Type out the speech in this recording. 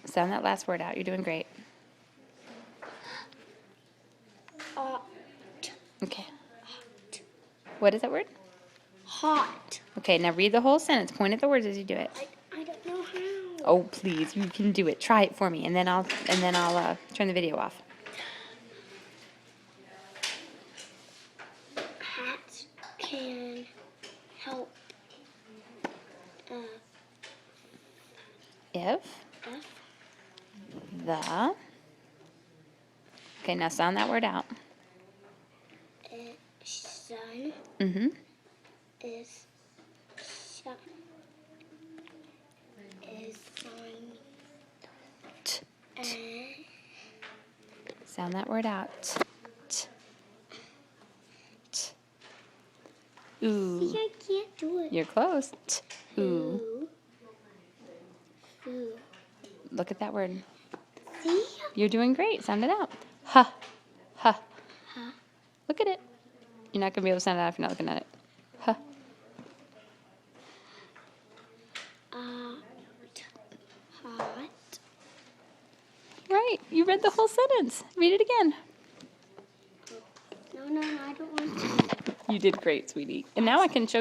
Sound that last word out. You're doing great. Okay. What is that word? Hot. Okay, now read the whole sentence. Point at the words as you do it. I don't know how. Oh, please, you can do it. Try it for me, and then I'll turn the video off. Hats can help. If the. Okay, now sound that word out. Sun Mm-hmm. is sun. Is sun. T. And Sound that word out. T. T. Ooh. see, I can't do it. You're close. T. Ooh. Ooh. Look at that word. See? You're doing great. Sound it out. Ha. Ha. Huh? Look at it. You're not going to be able to sound it out if you're not looking at it. Ha. Hot. Right. You read the whole sentence. Read it again. No, I don't want to. You did great, sweetie. And now I can show